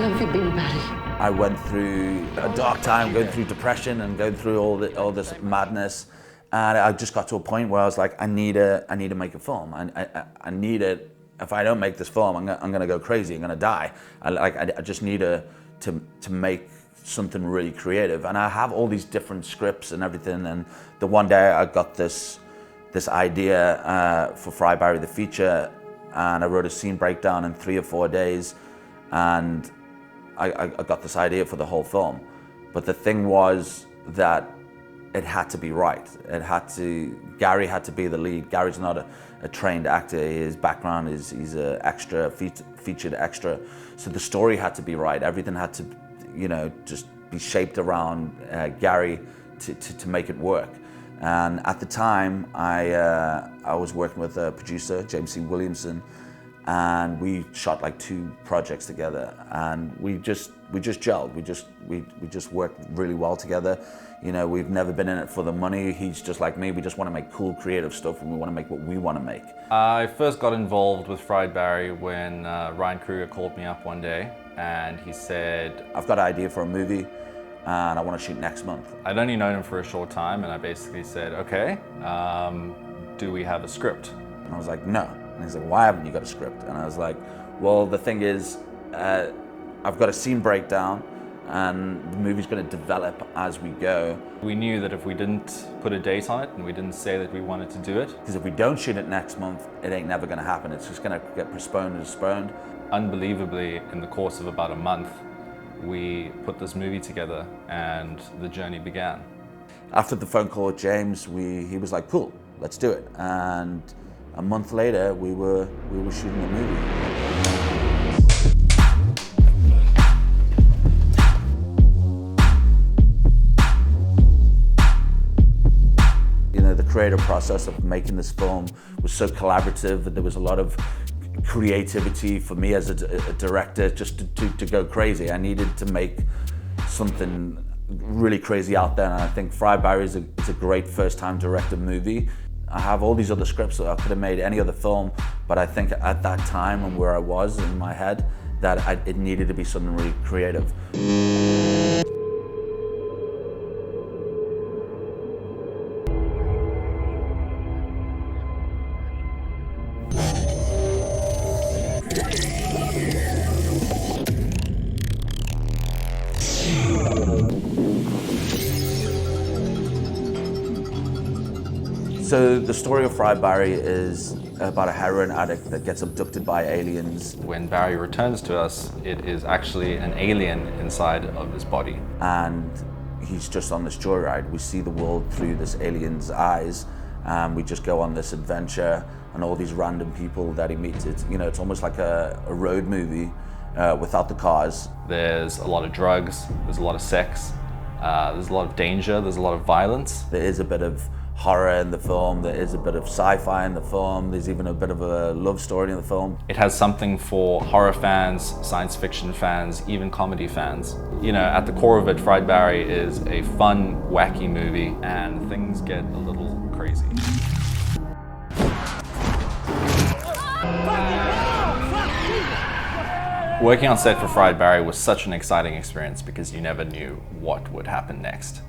have you been, Barry? I went through a dark time, going through depression and going through all this madness, and I just got to a point where I was like, I need to make a film. I need it. If I don't make this film, I'm gonna go crazy. I'm gonna die. I just need to make something really creative. And I have all these different scripts and everything. And the one day I got this idea for Fry Barry the feature, and I wrote a scene breakdown in 3 or 4 days, and I got this idea for the whole film. But the thing was that it had to be right. Gary had to be the lead. Gary's not a trained actor. His background is he's an extra, featured extra. So the story had to be right. Everything had to, just be shaped around Gary to make it work. And at the time, I was working with a producer, James C. Williamson, and we shot like 2 projects together, and we just gelled. We just worked really well together. We've never been in it for the money. He's just like me. We just want to make cool, creative stuff, and we want to make what we want to make. I first got involved with Fried Barry when Ryan Kruger called me up one day, and he said, "I've got an idea for a movie, and I want to shoot next month." I'd only known him for a short time, and I basically said, "Okay, do we have a script?" And I was like, "No." And he's like, "Why haven't you got a script?" And I was like, "Well, the thing is, I've got a scene breakdown, and the movie's going to develop as we go." We knew that if we didn't put a date on it and we didn't say that we wanted to do it, because if we don't shoot it next month, it ain't never going to happen. It's just going to get postponed and postponed. Unbelievably, in the course of about a month, we put this movie together and the journey began. After the phone call with James, he was like, "Cool, let's do it." And a month later, we were shooting the movie. The creative process of making this film was so collaborative, that there was a lot of creativity for me as a director just to go crazy. I needed to make something really crazy out there, and I think Fry Barry is a great first-time director movie. I have all these other scripts that I could have made any other film, but I think at that time and where I was in my head, that it needed to be something really creative. So the story of Fry Barry is about a heroin addict that gets abducted by aliens. When Barry returns to us, it is actually an alien inside of his body. And he's just on this joyride. We see the world through this alien's eyes, and we just go on this adventure, and all these random people that he meets. It's almost like a road movie without the cars. There's a lot of drugs, there's a lot of sex, there's a lot of danger, there's a lot of violence. There is a bit of horror in the film, there is a bit of sci-fi in the film, there's even a bit of a love story in the film. It has something for horror fans, science fiction fans, even comedy fans. At the core of it, Fried Barry is a fun, wacky movie, and things get a little crazy. Working on set for Fried Barry was such an exciting experience because you never knew what would happen next.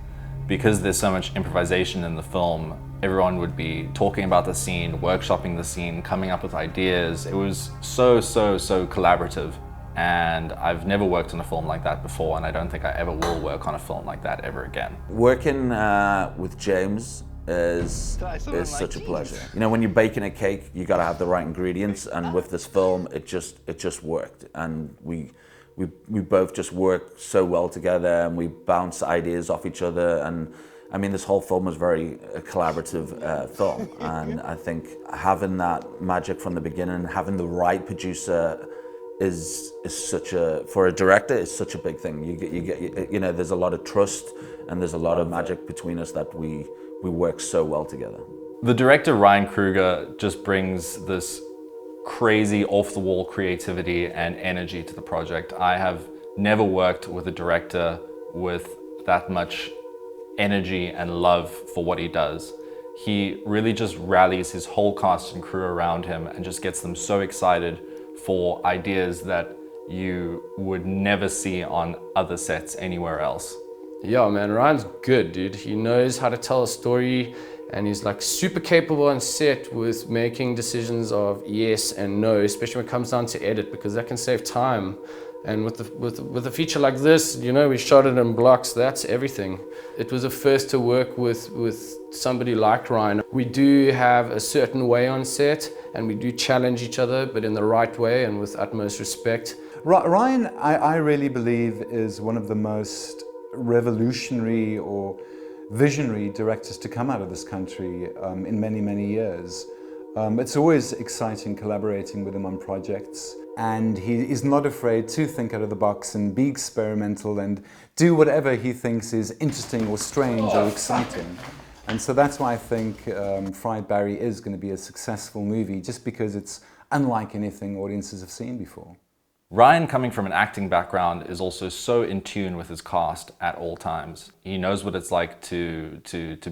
Because there's so much improvisation in the film, everyone would be talking about the scene, workshopping the scene, coming up with ideas. It was so collaborative, and I've never worked on a film like that before, and I don't think I ever will work on a film like that ever again. Working with James is such a pleasure. When you're baking a cake, you got to have the right ingredients, and with this film, it just worked, and we both just work so well together, and we bounce ideas off each other. And I mean, this whole film was very collaborative film, and I think having that magic from the beginning, having the right producer is such for a director, is such a big thing. You get there's a lot of trust, and there's a lot of magic between us that we work so well together. The director Ryan Kruger just brings this crazy off-the-wall creativity and energy to the project. I have never worked with a director with that much energy and love for what he does. He really just rallies his whole cast and crew around him and just gets them so excited for ideas that you would never see on other sets anywhere else. Yeah, man, Ryan's good, dude. He knows how to tell a story, and he's like super capable on set with making decisions of yes and no, especially when it comes down to edit, because that can save time. And with a feature like this, you know, we shot it in blocks, that's everything. It was a first to work with somebody like Ryan. We do have a certain way on set, and we do challenge each other, but in the right way and with utmost respect. Ryan, I really believe, is one of the most revolutionary or visionary directors to come out of this country in many, many years. It's always exciting collaborating with him on projects, and he is not afraid to think out of the box and be experimental and do whatever he thinks is interesting or strange or exciting. And so that's why I think Fried Barry is going to be a successful movie, just because it's unlike anything audiences have seen before. Ryan, coming from an acting background, is also so in tune with his cast at all times. He knows what it's like to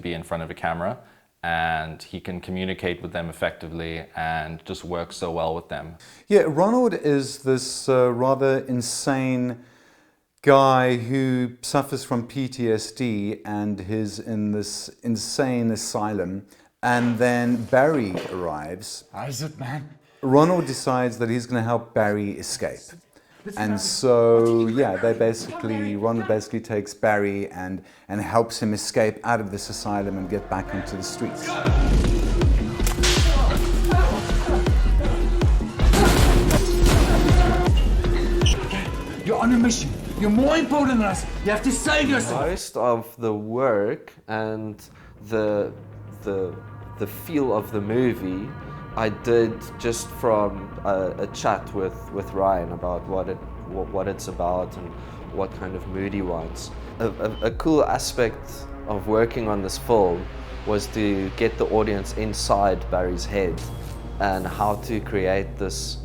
be in front of a camera, and he can communicate with them effectively and just work so well with them. Yeah, Ronald is this rather insane guy who suffers from PTSD and is in this insane asylum, and then Barry arrives. How is it, man? Ronald decides that he's going to help Barry escape. And so, yeah, Ronald basically takes Barry and helps him escape out of this asylum and get back onto the streets. You're on a mission. You're more important than us. You have to save yourself. Most of the work and the feel of the movie I did just from a chat with Ryan about what it's about and what kind of mood he wants. A cool aspect of working on this film was to get the audience inside Barry's head and how to create this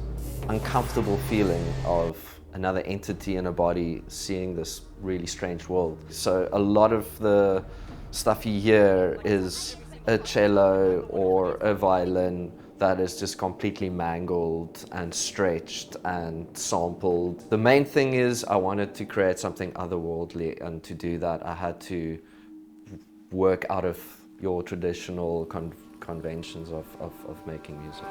uncomfortable feeling of another entity in a body seeing this really strange world. So a lot of the stuff you hear is a cello or a violin that is just completely mangled and stretched and sampled. The main thing is I wanted to create something otherworldly, and to do that I had to work out of your traditional conventions of making music.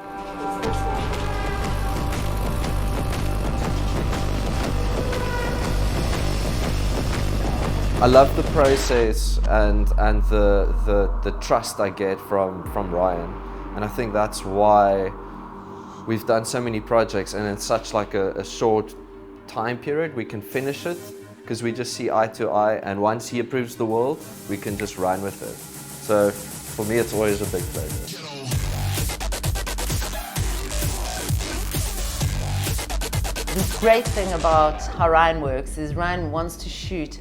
I love the process and the trust I get from Ryan. And I think that's why we've done so many projects, and in such like a short time period we can finish it, because we just see eye to eye, and once he approves the world, we can just run with it. So for me it's always a big pleasure. The great thing about how Ryan works is Ryan wants to shoot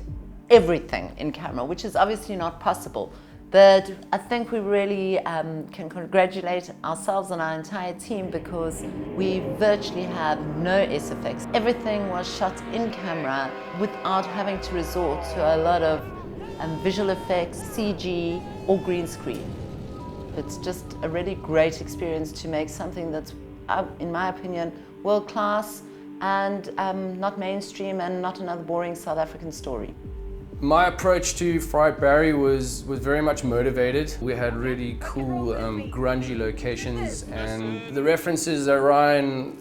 everything in camera, which is obviously not possible. But I think we really can congratulate ourselves and our entire team, because we virtually have no SFX. Everything was shot in camera without having to resort to a lot of visual effects, CG or green screen. It's just a really great experience to make something that's, in my opinion, world class and not mainstream and not another boring South African story. My approach to Fried Barry was very much motivated. We had really cool grungy locations, and the references that Ryan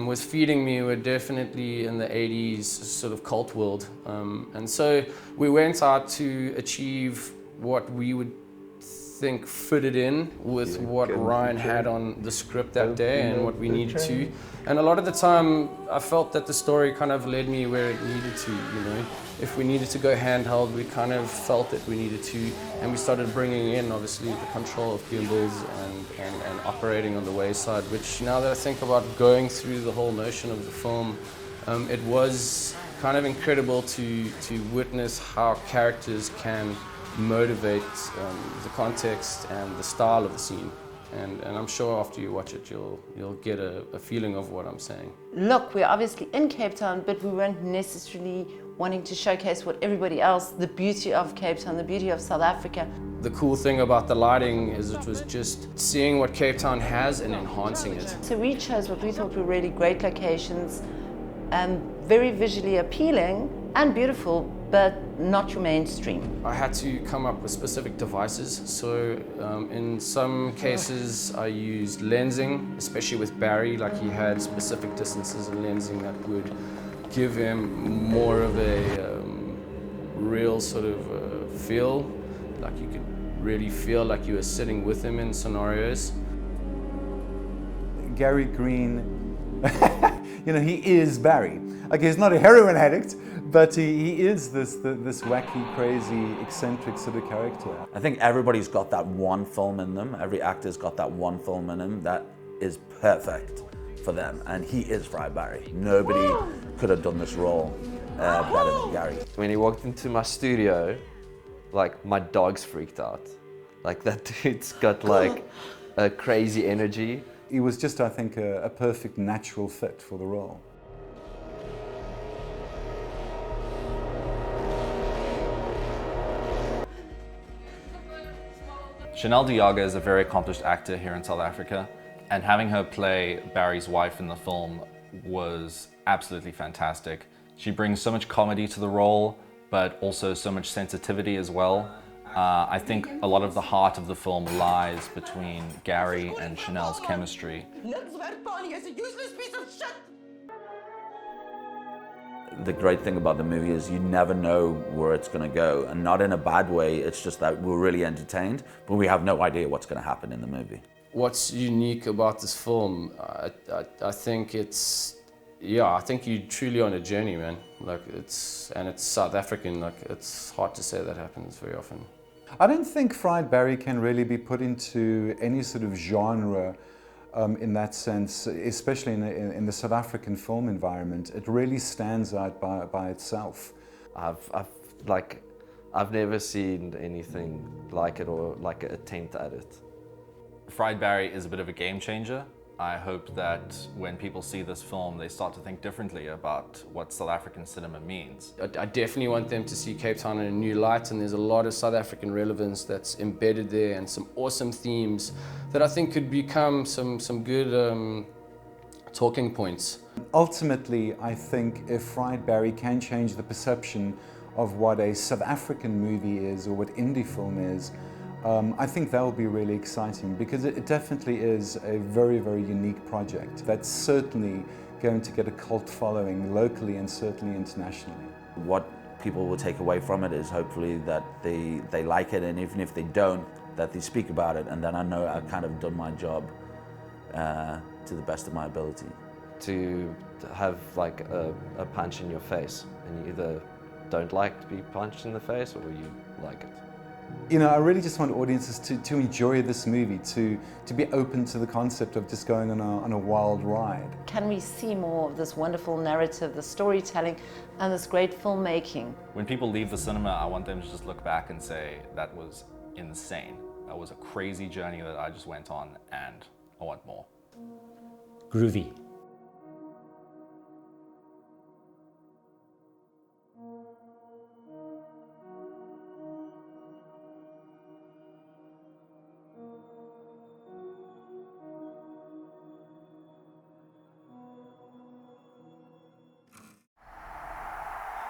was feeding me were definitely in the 80s sort of cult world. And so we went out to achieve what we would think fitted in with what Ryan had on the script that day and what we needed to. And a lot of the time I felt that the story kind of led me where it needed to, you know. If we needed to go handheld, we kind of felt that we needed to, and we started bringing in obviously the control of gimbals and operating on the wayside, which now that I think about going through the whole motion of the film, it was kind of incredible to witness how characters can motivate the context and the style of the scene. And I'm sure after you watch it, you'll get a feeling of what I'm saying. Look, we're obviously in Cape Town, but we weren't necessarily wanting to showcase what everybody else, the beauty of Cape Town, the beauty of South Africa. The cool thing about the lighting is it was just seeing what Cape Town has and enhancing it. So we chose what we thought were really great locations, very visually appealing and beautiful, but not your mainstream. I had to come up with specific devices. So in some cases I used lensing, especially with Barry, like he had specific distances of lensing that would give him more of a real sort of feel, like you could really feel like you were sitting with him in scenarios. Gary Green, you know, he is Barry. Okay, he's not a heroin addict, but he is this wacky, crazy, eccentric sort of character. I think everybody's got that one film in them. Every actor's got that one film in them that is perfect for them, and he is Fried Barry. Nobody could have done this role better than Gary. When he walked into my studio, like my dogs freaked out. Like that dude's got like a crazy energy. He was just, I think, a perfect natural fit for the role. Chanel Diaga is a very accomplished actor here in South Africa, and having her play Barry's wife in the film was absolutely fantastic. She brings so much comedy to the role, but also so much sensitivity as well. I think a lot of the heart of the film lies between Gary and Chanel's chemistry. The great thing about the movie is you never know where it's going to go, and not in a bad way. It's just that we're really entertained, but we have no idea what's going to happen in the movie. What's unique about this film, I think it's, yeah, I think you're truly on a journey, man. Like it's South African, like it's hard to say that happens very often. I don't think Fried Barry can really be put into any sort of genre in that sense, especially in the South African film environment. It really stands out by itself. I've never seen anything like it or like an attempt at it. Fried Barry is a bit of a game changer. I hope that when people see this film, they start to think differently about what South African cinema means. I definitely want them to see Cape Town in a new light, and there's a lot of South African relevance that's embedded there and some awesome themes that I think could become some good talking points. Ultimately, I think if Fried Barry can change the perception of what a South African movie is or what indie film is, I think that will be really exciting, because it definitely is a very, very unique project that's certainly going to get a cult following locally and certainly internationally. What people will take away from it is hopefully that they like it, and even if they don't, that they speak about it, and then I know I've kind of done my job to the best of my ability. To have like a punch in your face, and you either don't like to be punched in the face or you like it. You know, I really just want audiences to enjoy this movie, to be open to the concept of just going on a wild ride. Can we see more of this wonderful narrative, the storytelling, and this great filmmaking? When people leave the cinema, I want them to just look back and say, that was insane. That was a crazy journey that I just went on, and I want more. Groovy.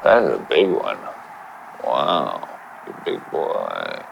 That's a big one. Wow, you big boy.